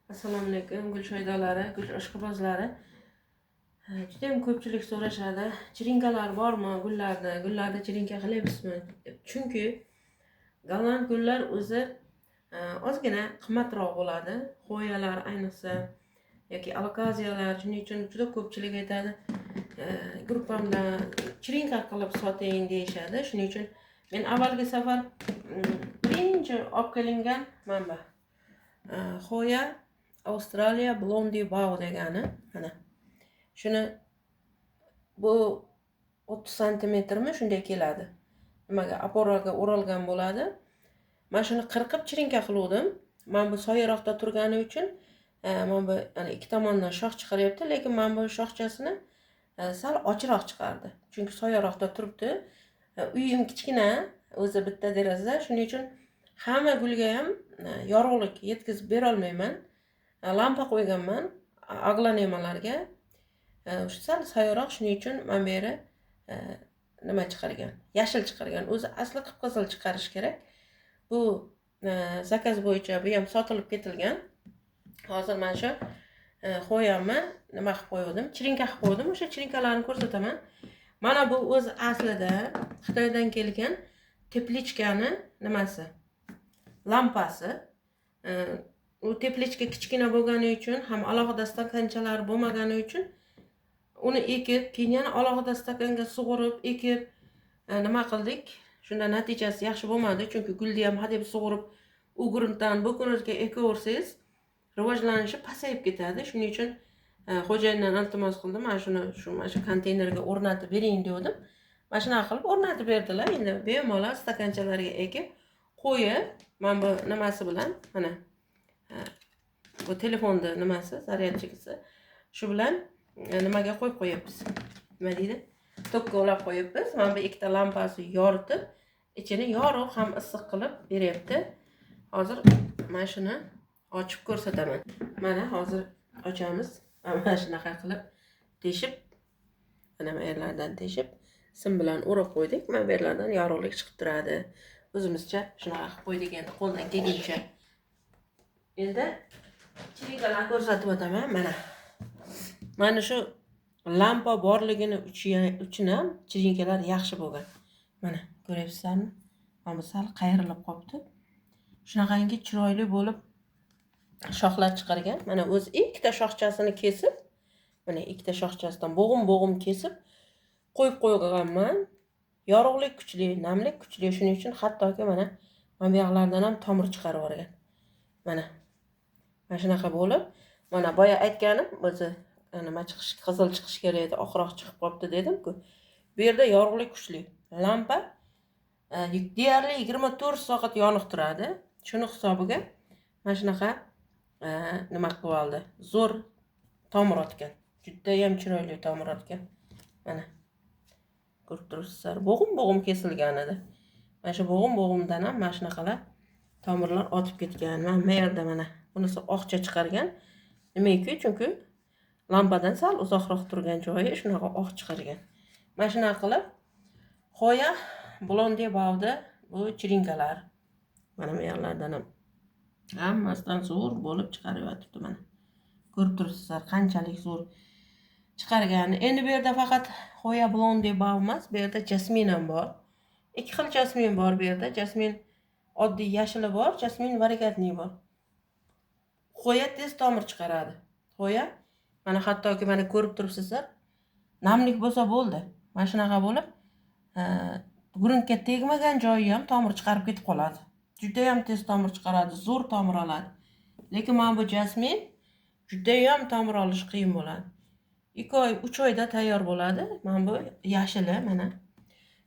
Assalomu alaykum, gulshoydalari, gul ishqibozlari. Juda ham ko'pchilik so'rashadi, chirinkalar bormi gullarda? Gullarda chirinka qilyapsizmi? Chunki golland gullar o'zi ozgina qimmatroq bo'ladi. Xo'yalar ayniqsa yoki alokaziyalar, shuning uchun juda ko'pchilik aytadi, gruppamda chirinka qilib soting deyishadi. Shuning uchun men avvalgi safar birinchi olib kelingan mana xo'ya Australiya Blondie Bow degani, mana shuni bu 30 santimetrmi shunday keladi. Nimaga oporaga o'ralgan bo'ladi. Men shuni qirqib chirinka qildim. Men bu soyaroqda turgani uchun men bu ikki tomondan shox chiqaryapti, lekin men bu shoxchasini sal ochroq chiqardi. Chunki soyaroqda turibdi. Uyim kichkina, o'zi bitta deraza, shuning uchun hamma gulga ham yorug'lik yetkazib bera olmayman. Lampa qo'yganman aglonemalarga. Shu sal soyaroq, shuning uchun men bu yerga nima chiqargan? Yashil chiqargan. O'zi asli qip-qizil chiqarish kerak. Bu zakaz bo'yicha bu ham sotilib ketilgan. Hozir men shu xo'yamni nima qilib qo'ydim? Chirinka qilib qo'ydim. O'sha chirinkalarni ko'rsataman. Mana bu o'zi aslida Xitoydan kelgan teplichkani nimasi? Lampasi. U teplichka kichkina bo'lgani uchun ham alohida stakanchalar bo'lmagani uchun uni ekib, keyin yana alohida stakanga sug'urib, ekib nima qildik? Shunda natijasi yaxshi bo'lmadi, chunki gulni ham hadeb sug'urib, u gruntdan bu gruntga ekaversangiz, rivojlanishi pasayib ketadi. Shuning uchun xo'jayindan iltimos qildim, mana shu konteynerga o'rnatib bering dedim. Mana shunaqa qilib o'rnatib berdilar. Endi bemalol stakanchalarga ekib, qo'yib, men bu nimasi bilan, mana bu telefonni nimasi, zaryadchisi, shu bilan nimaga qo'yib qo'yapmiz. Nima deydi? Tokka ulab qo'yapmiz. Mana bu ikkita lampasi yoritib, ichini yorug' ham issiq qilib beryapti. Hozir men shuni ochib ko'rsataman. Mana hozir ochamiz. Mana shunaqa qilib teshib, mana bu yerlardan teshib, sim bilan o'rab qo'ydik. Mana bu yerlardan yorug'lik chiqib turadi. O'zimizcha shunaqa qilib qo'ydik endi qo'ldan kelguncha. Endi chirinkalarni ko'rsatib o'taman. Mana shu lampa borligini uchun ham chirinkalar yaxshi bo'lgan. Mana ko'ryapsizlarmi? Mana sal qayrilib qolibdi. Shunaqangi chiroyli bo'lib shoxlar chiqargan. Mana o'zi ikkita shoxchasini kesib, mana ikkita shoxchasidan bo'g'im kesib qo'yib qo'yganman. Yorug'lik kuchli, namlik kuchli, shuning uchun hattoki mana bu yoqlardan ham tomir chiqarib yuborgan. Mana shunaqa bo'lib, mana boya aytganim, o'zi nima chiqish, qizil chiqish kerak edi, oqroq chiqib qolibdi dedim-ku. Bu yerda yorug'lik kuchli. Lampa deyarli 24 soat yoniq turadi. Shuni hisobiga mana shunaqa nima qilib oldi. Zo'r tomir otgan. Juda ham chiroyli tomir otgan. Mana ko'rib turibsizlar, bo'g'im kesilgan edi. Mana shu bo'g'imdan ham mana shunaqalar tomirlar otib ketgan. Mana bu yerda mana bunisi oqcha chiqargan. Nimaiki? Chunki lampadan sal uzoqroq turgan joyi shunaqa oq chiqargan. Mana shunaqa qilib xo'ya Blondie Bow'da bu chirinkalar mana bu yerlardan ham hammasidan zo'r bo'lib chiqarib yotibdi mana. Ko'rib turibsizlar qanchalik zo'r chiqargan. Endi bu yerda faqat xo'ya Blondie Bow emas, bu yerda jasmin ham bor. Ikki xil jasmin bor bu yerda. Jasmin oddiy yashili bor, jasmin variegatniy bor. Xo'ya tez tomir chiqaradi. Xo'ya mana hattoki mana ko'rib turibsizlar, namlik bo'lsa bo'ldi. Mana shunaqa bo'lib, gruntga tegmagan joyi ham tomir chiqarib ketib qoladi. Juda ham tez tomir chiqaradi, zo'r tomir oladi. Lekin mana bu jasmin juda ham tomir olish qiyin bo'ladi. 2 oy, 3 oyda tayyor bo'ladi. Mana bu yashili mana.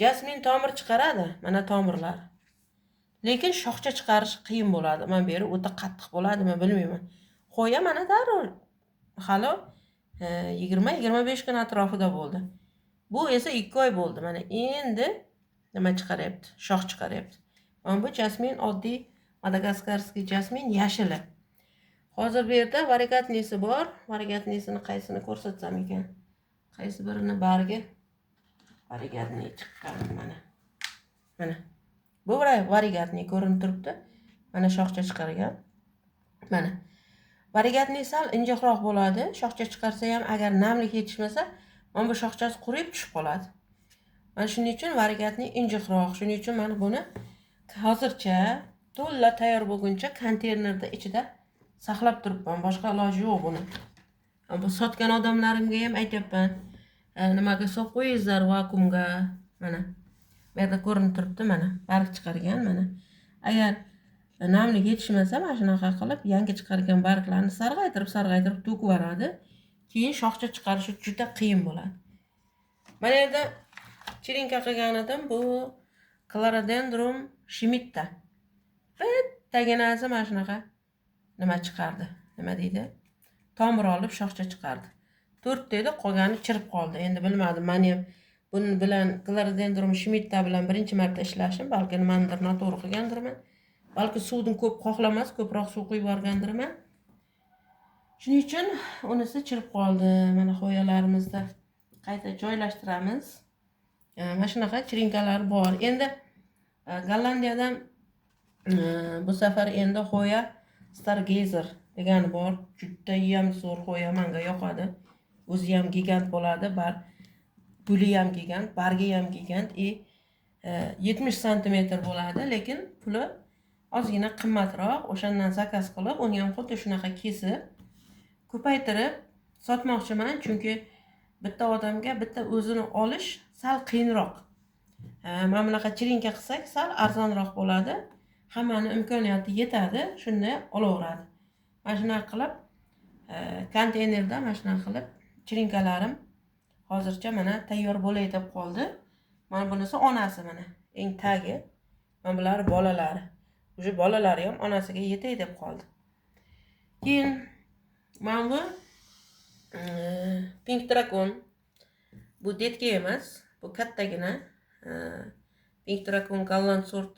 Jasmin tomir chiqaradi, mana tomirlar. Lekin shoxcha chiqarish qiyin bo'ladi. Mana bu yeri o'ta qattiq bo'ladimi, bilmayman. Xo'ya mana darrov hali 20-25 kun atrofida bo'ldi. Bu esa 2 oy bo'ldi. Mana endi nima chiqaryapti? Shox chiqaryapti. Mana bu jasmin oddiy madagaskarskiy jasmin yashili. Hozir bu yerda variegatniysi bor. Variegatniysini qaysini ko'rsatsam ekan? Qaysi birini bargi variegatniy chiqqan mana. Mana. Bu variegatniy ko'rinib turibdi. Mana shoxcha chiqargan. Mana. Varigatniy sal injiqroq bo'ladi. Shoxcha chiqarsa ham agar namlik yetishmasa, mana bu shoxchasi qurib tushib qoladi. Mana shuning uchun varigatniy injiqroq. Shuning uchun men buni hozircha to'la tayyor bo'lguncha konteynerda ichida saqlab turibman. Boshqa iloji yo'q buni. Bu sotgan odamlarimga ham aytayapman. Nimaga solib qo'yingizlar vakuumga. Mana. Bu yerda ko'rinib turibdi mana. Barg chiqargan mana. Agar namlik yetishmasa, mana shunaqa qilib yangi chiqargan barglarni sarg'aytirib to'kib yuboradi. Keyin shoxcha chiqarishi juda qiyin bo'ladi. Mana yerda chirinka qilgan edim, bu Chlorodenrum schmidta. Bittaginasi mana shunaqa nima chiqardi. Nima deydi? Tomir olib shoxcha chiqardi. 4 dedi, qolgani chirib qoldi. Endi bilmadim, men ham buni bilan Chlorodenrum schmidta bilan birinchi marta ishlashim, balki nimadir noto'g'ri qilgandirman. Balki suvni ko'p xohlamas, ko'proq suv quyib yuborgandirman. Shuning uchun unisi chirib qoldi. Mana xoyalarimizda qayta joylashtiramiz. Mana shunaqa chirinkalar bor. Endi Gollandiyadan bu safar endi xoya Stargazer degani bor. Juda ham zo'r xoya, menga yoqadi. O'zi ham gigant bo'ladi, puli ham gigant, bargi ham gigant, 70 cm bo'ladi, lekin puli ozgina qimmatroq. O'shandan zakaz qilib, uni ham xuddi shunaqa kesib, ko'paytirib sotmoqchiman, chunki bitta odamga bitta o'zini olish sal qiyinroq. Mana bunaqa chirinka qilsak, sal arzonroq bo'ladi. Hammani imkoniyati yetadi, shunday olaveradi. Mana shunaqa qilib konteynerda mana shunaqa qilib chirinkalarim hozircha mana tayyor bo'lay deb qoldi. Mana bunisi onasi mana, eng tagi. Mana bular bolalari. O'sha bolalari ham onasiga yetay deb qoldi. Keyin mana bu Pink Dragon. Bu detga emas, bu kattagina Pink Dragon Golland sort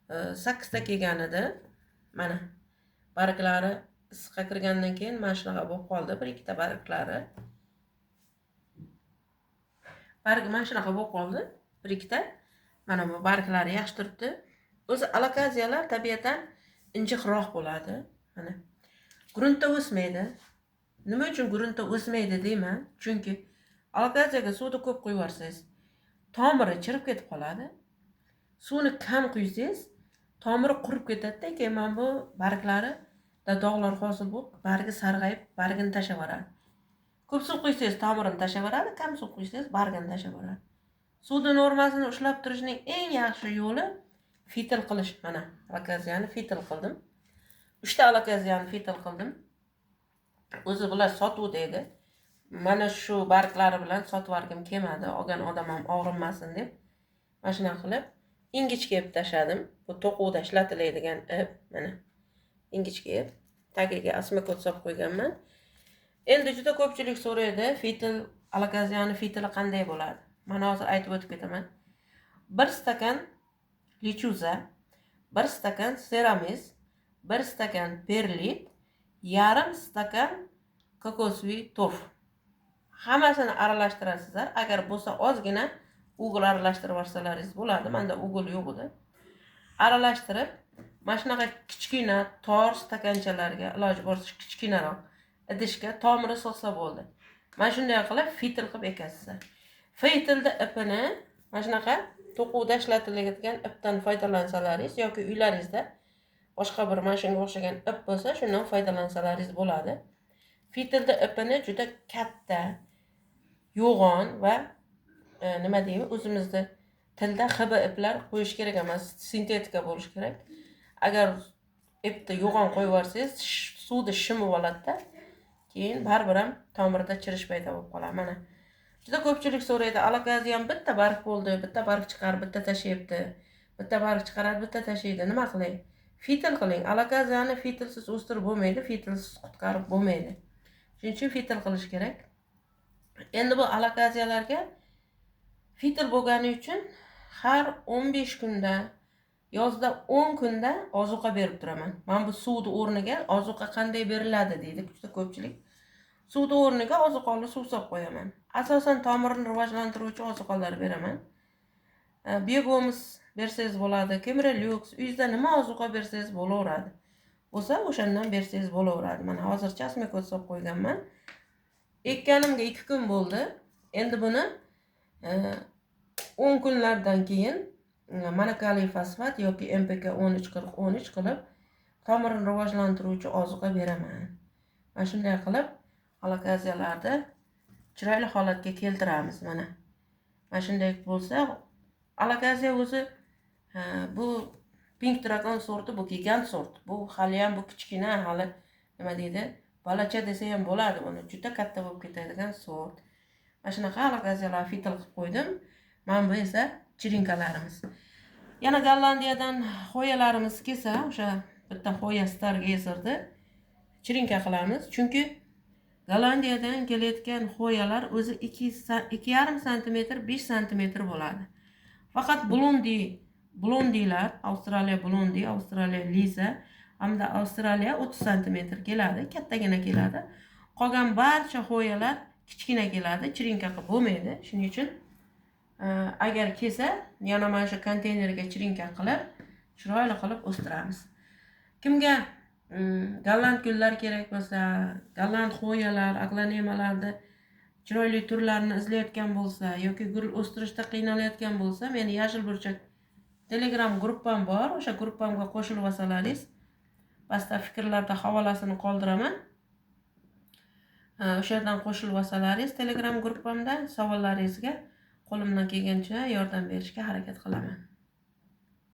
8 ta kelgan edi. Mana barglari issiqqa kirgandan keyin mana shunaqa bo'lib qoldi, bir ikkita barglari. Barg mana shunaqa bo'lib qoldi, bir ikkita. Mana bu barglari yaxshi turibdi. O'zi alokaziyalar tabiatan injiqroq bo'ladi. Mana gruntda o'smaydi. Nima uchun gruntda o'smaydi deyman? Chunki alokaziyaga suvni ko'p qo'yib yuborsangiz, tomiri chirib ketib qoladi. Suvni kam quysangiz, tomiri qurib ketadi, keyin mana bu barglari dog'lar hosil bo'lib, bargi sarg'ayib, bargini tashlab yuboradi. Ko'p suv quysangiz, tomirini tashlab yuboradi, kam suv quysangiz, bargini tashlab yuboradi. Suvni normasini ushlab turishning eng yaxshi yo'li filtr qilish. Mana alokaziyani filtr qildim. 3 ta alokaziyani filtr qildim. O'zi bular sotuvda edi. Mana shu barglari bilan sotib olgim kelmadi, olgan odam ham og'rinmasin deb. Mana shunday qilib ingichka ip tashladim. Bu to'quvda ishlatiladigan ip, mana. Ingichka ip, tagiga asmakot solib qo'yganman. Endi juda ko'pchilik so'raydi, filtr alokaziyani filtri qanday bo'ladi? Mana hozir aytib o'tib ketaman. 1 stakan lechuza, 1 stakan ceramis, 1 stakan perlit, yarim stakan kokosviy to'f. Hammasini aralashtirasizlar. Agar bo'lsa ozgina ugl aralashtirib yuborsalaringiz bo'ladi. Menda ugl yo'q edi. Aralashtirib, mana shunaqa kichkina tor stakanchalarga, iloji boricha kichkinaroq idishga tomiri sig'sa bo'ldi. Mana shunday qilib filtr qilib ekasizlar. Filtrda ipini mana shunaqa to'quvda ishlatiladigan ipdan foydalansalaringiz yoki uylaringizda boshqa bir mashinaga o'xshagan ip bo'lsa, shundan foydalansalaringiz bo'ladi. Filtrda ipini juda katta, yo'g'on va nima deymi, o'zimizda tilda xiba iplar qo'yish kerak emas, sintetika bo'lish kerak. Agar ipni yo'g'on qo'yib yuborsangiz, suvni shimib oladi-da, keyin baribir ham tomirda chirish paydo bo'lib qoladi. Mana juda ko'pchilik so'raydi, alokaziyam bitta barg bo'ldi, bitta barg chiqarib, bitta tashlayapti. Bitta barg chiqaradi, bitta tashlaydi. Nima qiling? Filtr qiling. Alokaziyani filtrsiz o'stirib bo'lmaydi, filtrsiz qutqarib bo'lmaydi. Shuning uchun filtr qilish kerak. Endi bu alokaziyalarga filtr bo'lgani uchun har 15 kunda, yozda 10 kunda ozuqa berib turaman. Men bu suvni o'rniga ozuqa qanday beriladi deydi juda ko'pchilik. Suvni o'rniga ozuqali suv solib qo'yaman. Asosan tomirni rivojlantiruvchi ozuqalar beraman. Biogomis bersangiz bo'ladi, Kemirelux, uyingizda nima ozuqa bersangiz bo'laveradi. bo'lsa o'shandan bersangiz bo'laveradi. Mana hozircha osmakot solib qo'yganman. Ekkanimga 2 kun bo'ldi. Endi buni 10 kunlardan keyin monokaliy fosfat yoki MPK 13-40-13 qilib tomirni rivojlantiruvchi ozuqa beraman. Mana shunday qilib alokaziyalarni chiroyli holatga keltiramiz. Mana shunday bo'lsa, alokaziya o'zi bu Pink Dragon sorti, bu gigant sort. Bu hali ham bu kichkina, hali nima deydi, balacha desa ham bo'ladi. Buni juda katta bo'lib ketadigan sort. Mana shunaqa alokaziyalar fitil qilib qo'ydim. Mana bu esa chirinkalarimiz. Yana Gollandiyadan xoyalarimiz kelsa, o'sha bitta xoya Stargazer'ni chirinka qilamiz. Chunki Gollandiyadan kelayotgan xoyalar o'zi 2,5 cm, 5 cm bo'ladi. Faqat blondilar, Avstraliya blondi, Avstraliya Liza hamda Avstraliya 30 cm keladi, kattagina keladi. Qolgan barcha xoyalar kichkina keladi, chirinka qilib bo'lmaydi. Shuning uchun agar kelsa, yana mana shu konteynerga chirinka qilib, chiroyli qilib o'stiramiz. Kimga golland gullar kerak bo'lsa, golland xoyalar, aglonemalarni chiroyli turlarini izlayotgan bo'lsa yoki gul o'stirishda qiynalayotgan bo'lsa, meni Yashil burchak Telegram gruppam bor. O'sha gruppamga qo'shilib olsalaringiz, pastda fikrlarda havolasini qoldiraman. O'sha yerdan qo'shilib olsalaringiz Telegram gruppamda savollaringizga qo'limdan kelgancha yordam berishga harakat qilaman.